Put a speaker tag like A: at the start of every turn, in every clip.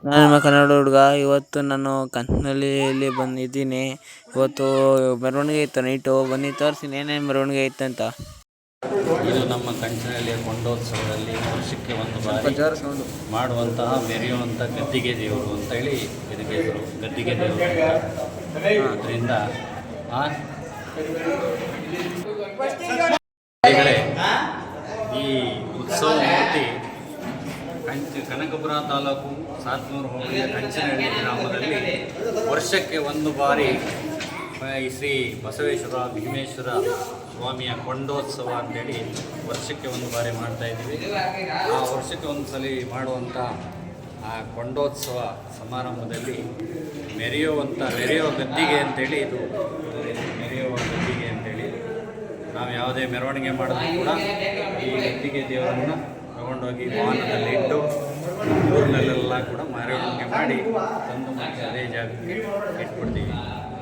A: ನಾನು ನಿಮ್ಮ ಕನ್ನಡ ಹುಡುಗ. ಇವತ್ತು ನಾನು ಕಂಥನಹಳ್ಳಿಯಲ್ಲಿ ಬಂದಿದ್ದೀನಿ. ಇವತ್ತು ಮೆರವಣಿಗೆ ಇತ್ತು ನೈಟು. ಬನ್ನಿ ತೋರಿಸ್ತೀನಿ ಏನೇನು ಮೆರವಣಿಗೆ ಇತ್ತು ಅಂತ.
B: ಇದು ನಮ್ಮ ಕಂಚನಹಳ್ಳಿಯ ಕೊಂಡೋತ್ಸವದಲ್ಲಿ ವರ್ಷಕ್ಕೆ ಒಂದು ಬಾರಿ ಮಾಡುವಂತಹ ಮೆರೆಯುವಂಥ ಗದ್ದಿಗೆ ದೇವರು ಅಂತೇಳಿ ಇದಕ್ಕೆ ಹೆಸರು. ಗದ್ದಿಗೆ ದೇವರು ಅದರಿಂದ ಈ ಉತ್ಸವ ಮೂರ್ತಿ ಕನಕಪುರ ತಾಲೂಕು ಸಾತ್ನೂರು ಹೋಬಳಿಯ ಕಂಚನಹಳ್ಳಿ ಗ್ರಾಮದಲ್ಲಿ ವರ್ಷಕ್ಕೆ ಒಂದು ಬಾರಿ ಶ್ರೀ ಬಸವೇಶ್ವರ ಭೀಮೇಶ್ವರ ಸ್ವಾಮಿಯ ಕೊಂಡೋತ್ಸವ ಅಂತೇಳಿ ವರ್ಷಕ್ಕೆ ಒಂದು ಬಾರಿ ಮಾಡ್ತಾಯಿದ್ದೀವಿ. ಆ ವರ್ಷಕ್ಕೆ ಒಂದು ಸಲ ಮಾಡುವಂಥ ಆ ಕೊಂಡೋತ್ಸವ ಸಮಾರಂಭದಲ್ಲಿ ಮೆರೆಯೋ ಗದ್ದಿಗೆ ಅಂತೇಳಿ ಇದು ಮೆರೆಯುವ ಗದ್ದಿಗೆ ಅಂತೇಳಿ ನಾವು ಯಾವುದೇ ಮೆರವಣಿಗೆ ಮಾಡಿದ್ರು ಕೂಡ ಈ ಗದ್ದಿಗೆ ದೇವರನ್ನು ತಗೊಂಡೋಗಿ ವಾಹನದಲ್ಲಿ ಇಟ್ಟು ಊರಿನಲ್ಲೆಲ್ಲ ಕೂಡ ಮೆರವಣಿಗೆ ಮಾಡಿ ತಂದು ಮತ್ತೆ ಅದೇ ಜಾಗಕ್ಕೆ ಇಟ್ಬಿಡ್ತೀವಿ.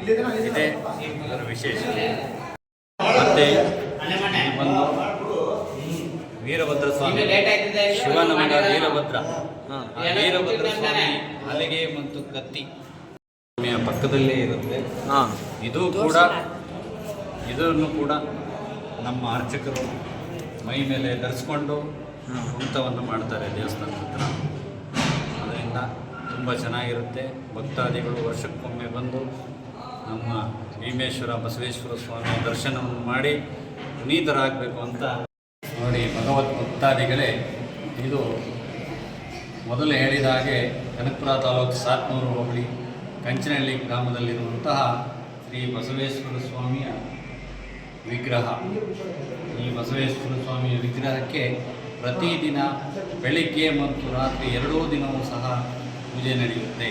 B: ಇದೇ ಅದರ ವಿಶೇಷ. ಮತ್ತು ಬಂದು ವೀರಭದ್ರ ಸ್ವಾಮಿ, ಶಿವನ ಮಗ ವೀರಭದ್ರ ಸ್ವಾಮಿ ಹಲಿಗೆ ಮತ್ತು ಕತ್ತಿ ಸ್ವಾಮಿಯ ಪಕ್ಕದಲ್ಲೇ ಇರುತ್ತೆ. ಇದನ್ನು ಕೂಡ ನಮ್ಮ ಅರ್ಚಕರು ಮೈ ಮೇಲೆ ಧರಿಸ್ಕೊಂಡು ಕುಣಿತವನ್ನು ಮಾಡ್ತಾರೆ ದೇವಸ್ಥಾನದ ಹತ್ರ. ಅದರಿಂದ ತುಂಬ ಚೆನ್ನಾಗಿರುತ್ತೆ. ಭಕ್ತಾದಿಗಳು ವರ್ಷಕ್ಕೊಮ್ಮೆ ಬಂದು ನಮ್ಮ ಭೀಮೇಶ್ವರ ಬಸವೇಶ್ವರ ಸ್ವಾಮಿಯ ದರ್ಶನವನ್ನು ಮಾಡಿ ಪುನೀತರಾಗಬೇಕು ಅಂತ ನೋಡಿ. ಭಗವತ್ ಭಕ್ತಾದಿಗಳೇ, ಇದು ಮೊದಲು ಹೇಳಿದ ಹಾಗೆ ಕನಕಪುರ ತಾಲೂಕು ಸಾತ್ನೂರು ಹೋಬಳಿ ಕಂಚನಹಳ್ಳಿ ಗ್ರಾಮದಲ್ಲಿರುವಂತಹ ಶ್ರೀ ಬಸವೇಶ್ವರ ಸ್ವಾಮಿಯ ವಿಗ್ರಹ. ಈ ಬಸವೇಶ್ವರ ಸ್ವಾಮಿಯ ವಿಗ್ರಹಕ್ಕೆ ಪ್ರತಿದಿನ ಬೆಳಿಗ್ಗೆ ಮತ್ತು ರಾತ್ರಿ ಎರಡೂ ದಿನವೂ ಸಹ ಪೂಜೆ ನಡೆಯುತ್ತೆ.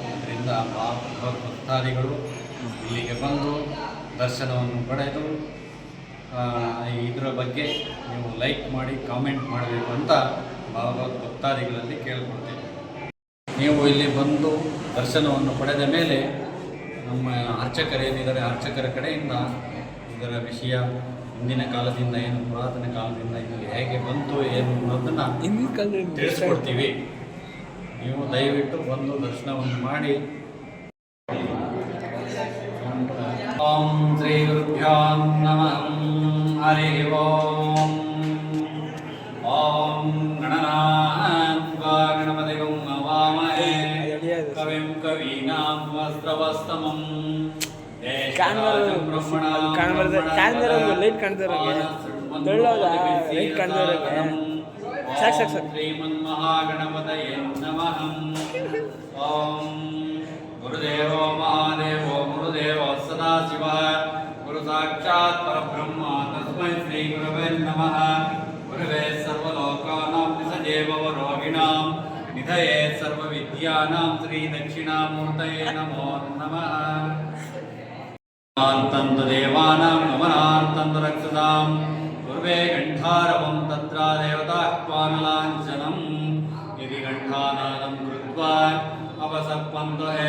B: ಅದರಿಂದ ಭಕ್ತಾದಿಗಳು ಇಲ್ಲಿಗೆ ಬಂದು ದರ್ಶನವನ್ನು ಪಡೆದು ಇದರ ಬಗ್ಗೆ ನೀವು ಲೈಕ್ ಮಾಡಿ ಕಾಮೆಂಟ್ ಮಾಡಬೇಕು ಅಂತ ಭಕ್ತಾದಿಗಳಲ್ಲಿ ಕೇಳಿಕೊಳ್ತೇವೆ. ನೀವು ಇಲ್ಲಿ ಬಂದು ದರ್ಶನವನ್ನು ಪಡೆದ ಮೇಲೆ ನಮ್ಮ ಅರ್ಚಕರೇನಿದ್ದಾರೆ, ಅರ್ಚಕರ ಕಡೆಯಿಂದ ಇದರ ವಿಷಯ ಹಿಂದಿನ ಕಾಲದಿಂದ ಏನು ಪುರಾತನ ಕಾಲದಿಂದ ಇದು ಹೇಗೆ ಬಂತು ಏನು ಅನ್ನೋದನ್ನು ತಿಳಿಸ್ಕೊಡ್ತೀವಿ. ನೀವು ದಯವಿಟ್ಟು ಬಂದು ದರ್ಶನವನ್ನು ಮಾಡಿ. ಓಂ ಶ್ರೀ ಗುರುಭ್ಯೋ ನಮಃ. ಹರಿ ಓಂ. ಓಂ ಗಣನಾನ್ವಾ ಗಣಪತಿಗಂ ಹವಾಮಹೇ ಕವಿಂ ಕವೀನಾಂ ವಸ್ತ್ರವಸ್ತಮಂ ಶ್ರೀಮನ್ಮಹಾಗಣಪತಯೇ ನಮಃ. ಓಂ ಗುರುದೇವೋ ಮಹಾದೇವೋ ಗುರುದೇವೋ ಸದಾಶಿವ ಗುರು ಸಾಕ್ಷಾತ್ ಪರಬ್ರಹ್ಮ ತಸ್ಮೈ ಶ್ರೀ ಗುರವೇ ನಮಃ. ಗುರವೇ ಸರ್ವಲೋಕಾನಾಂ ನಿಧಯೇ ಭವರೋಗಿಣಾಂ ನಿಧಯೇ ಸರ್ವವಿದ್ಯಾನಾಂ ಶ್ರೀ ದಕ್ಷಿಣಾಮೂರ್ತಯೇ ನಮೋ ನಮಃ. ದೇವಾನಾಂ ಗಮನಾರ್ಥಂ ರಕ್ಷತಾಂ ಗುರುವೇ ಗಂಠಾರವಂ ತತ್ರ ದೇವತಾಹ್ವಾನಲಾಂಛನಂ ಯದಿ ಗಂಠಾನಾದಂ ಕೃತ್ವಾ ಅವಸಪ್ಪಂತು ಹೇ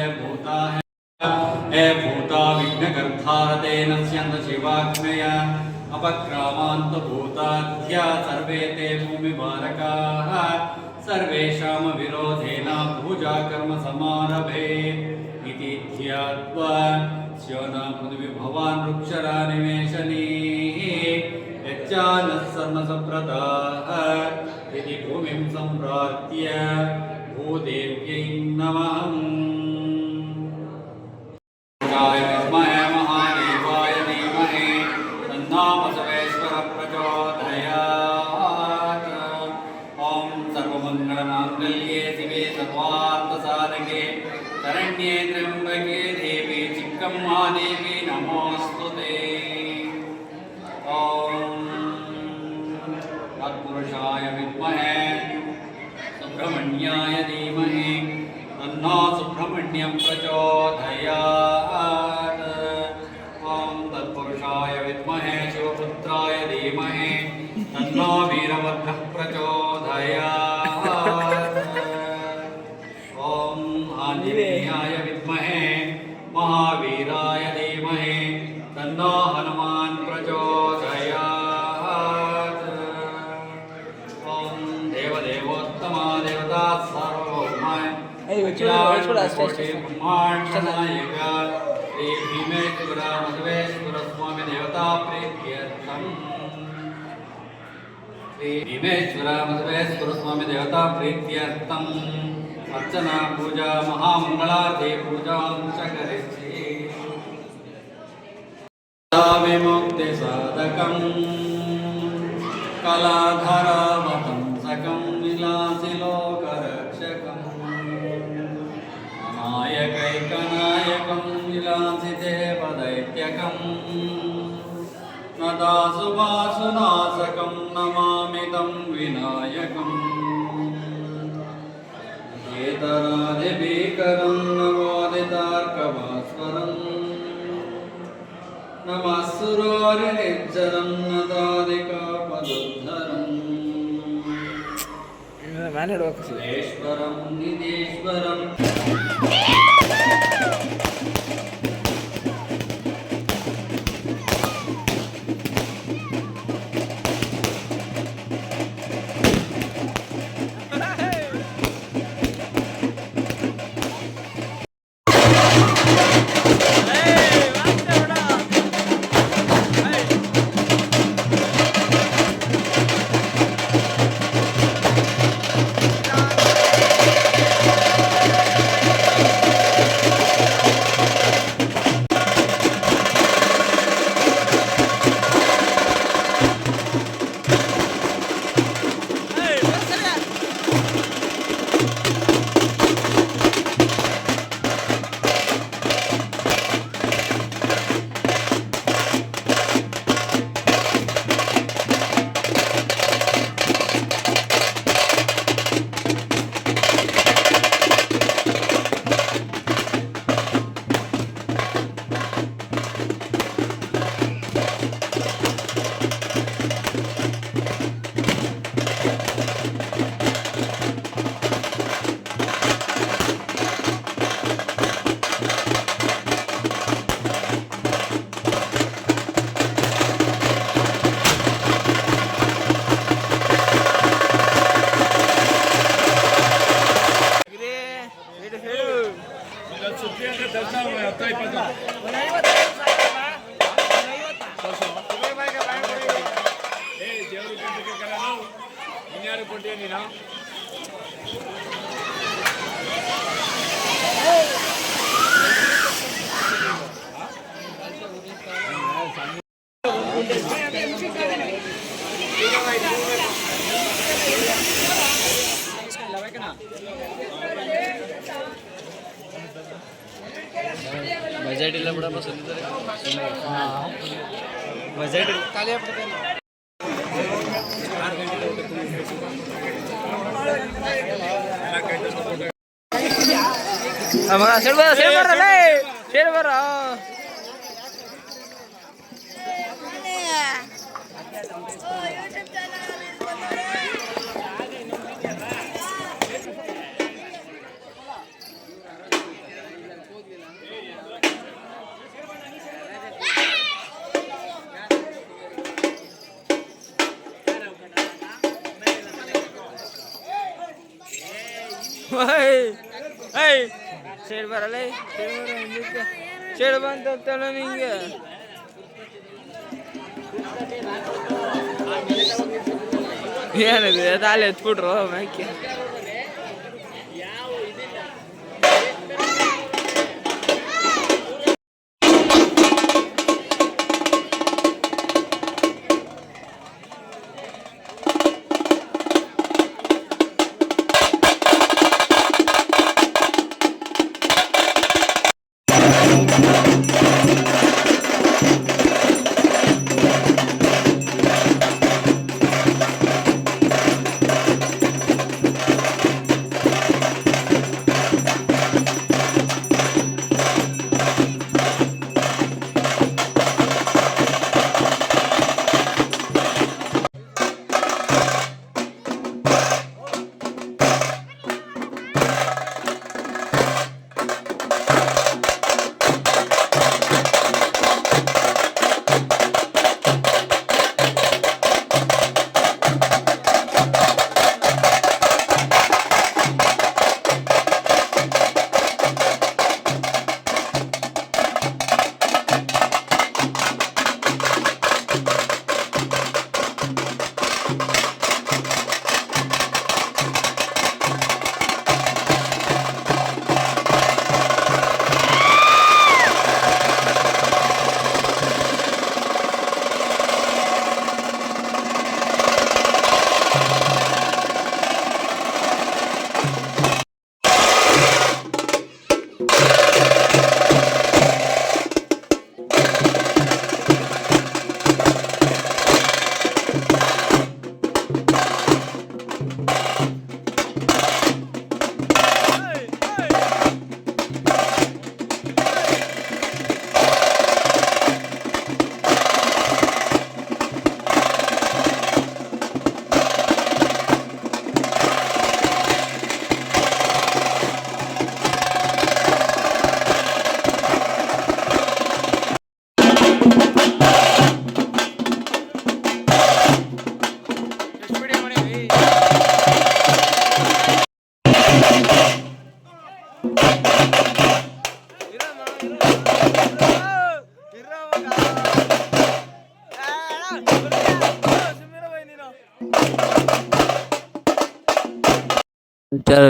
B: ಭೂತಾ ವಿಘ್ನಗರ್ಧಾರತೆ ನಶ್ಯಂತ ಶಿವಾಗ್ನಯ ಅಪಕ್ರಾಮಾಂತ ಭೂತಾಧ್ಯ ಸರ್ವೇ ತೇ ಭೂಮಿಭಾರಕಾಃ ಸರ್ವೇಷಾಂ ವಿರೋಧೇನ ಪೂಜಾ ಕರ್ಮ ಸಮಾರಭೆ ಇತಿ ಧ್ಯಾತ್ವಾ ಶಿವನಾ ಪೃಥ್ವಿ ಭವಾನ್ ವೃಕ್ಷರಾ ನಿವೇಶನೇ ಯಚ್ಚಾನಃ ಸರ್ವ ಸಂಪ್ರದಾಃ ಇತಿ ಭೂಮಿಂ ಸಂಪ್ರಾತ್ಯ ಭೂದೇವ್ಯೈ ನಮಃ. ವಿದ್ಮಹೇ ಮಹಾದೇವಾಯ ಧೀಮಹಿ ತನ್ನೋ ಬಸವೇಶ್ವರ ಪ್ರಚೋದಯಾತ್. ಓಂ ಸರ್ವಮಂಗಳಮಾಂಗಲ್ಯೇ ಶಿವೆ ಸರ್ವಾರ್ಥಸಾಧಕೆ ಶರಣ್ಯೇ ತ್ರ್ಯಂಬಕೆ ದೇವಿ ಚಿಕ್ಕಮ್ಮಾದೇವಿ ನಮೋಸ್ತುತೇ. ಓಂ ತತ್ಪುರುಷಾಯ ವಿದ್ಮಹೇ ಸುಬ್ರಹ್ಮಣ್ಯಾಯ ಧೀಮಹಿ ತನ್ನೋ ಸುಬ್ರಹ್ಮಣ್ಯಂ ಪ್ರಚೋದಯಾತ್. ಓಂ ತತ್ಪುರುಷಾಯ ವಿದ್ಮಹೇ ಶಿವಪುತ್ರಾಯ ಧೀಮಹಿ ತನ್ನೋ ವೀರಭದ್ರಃ ಪ್ರಚೋದಯಾತ್. ಓಂ ಆಂಜನೇಯಾಯ ವಿದ್ಮಹೇ महावीराय धीमहि तन्नो हनुमान् प्रचोदयात्। ॐ देवदेवोत्तमा देवता सार्वभौमाय ಅಖಿಲಾಂಡಕೋಟಿ ಬ್ರಹ್ಮಾಂಡ ನಾಯಕ ಶ್ರೀ ಭೀಮೇಶ್ವರ ಮಧುವೇಶ್ವರ ಸ್ವಾಮಿ ದೇವತಾ ಪ್ರೀತ್ಯರ್ಥಂ ಶ್ರೀ ಭೀಮೇಶ್ವರ ಮಧುವೇಶ್ವರ ಸ್ವಾಮಿ ದೇವತಾ ಪ್ರೀತ್ಯರ್ಥಂ ಅರ್ಚನಾ ಪೂಜಾ ಮಹಾಮಂಗಳಾರತಿ ಪೂಜಾಂಶ ಕರಿಸಿ ವಿಮುಕ್ತಿ ಸಾಧಕಂ ಕಲಾಧರಾವತಂಸಕಂ ವಿಲಾಸಿ ಲೋಕರಕ್ಷಕಂ ನಾಯಕೈಕನಾಯಕಂ ವಿಲಾಸಿ ದೇವದೈತ್ಯಕಂ ನದಾಸುಭಾಸುನಾಸಕಂ ನಮಾಮಿ ತಂ ವಿನಾಯಕಂ ಏತರಾದಿಭೀಕರಂ ನವೋದಿತಾರ್ಕಭಾಸ್ವರಂ ನಮಃ ಸುರೋರಿನಿಜ್ಜರಂ ನದಾದಿಕಾಪದುದ್ಧರಂ ಸುರೇಶ್ವರಂ ನಿಧೀಶ್ವರಂ
A: ಬಜೆಟ್ ಇಲ್ಲ ಬಿಡಪ್ಪ ಸುತ್ತಿದ್ದಾರೆ ಬಜೆಟ್ ಖಾಲಿ ಆಗ್ಬಿಡುತ್ತೆ ಮಗ ಸೇರ್ ಬರ ಸೇಡ್ ಬರಲ್ಲ ಸೇಡ್ ಬಂತಲ್ಲ ನಿಂಗೆ ಏನಿದೆ ಅದು ಅಲ್ಲಿ ಎತ್ಬಿಟ್ರು ಮ್ಯಾಕೆ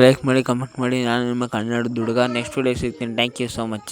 A: ಲೈಕ್ ಮಾಡಿ, ಕಮೆಂಟ್ ಮಾಡಿ. ನಾನು ನಿಮ್ಮ ಕನ್ನಡದ ಹುಡುಗ. ನೆಕ್ಸ್ಟ್ ವಿಡಿಯೋ ಸಿಗ್ತೀನಿ. Thank you so much.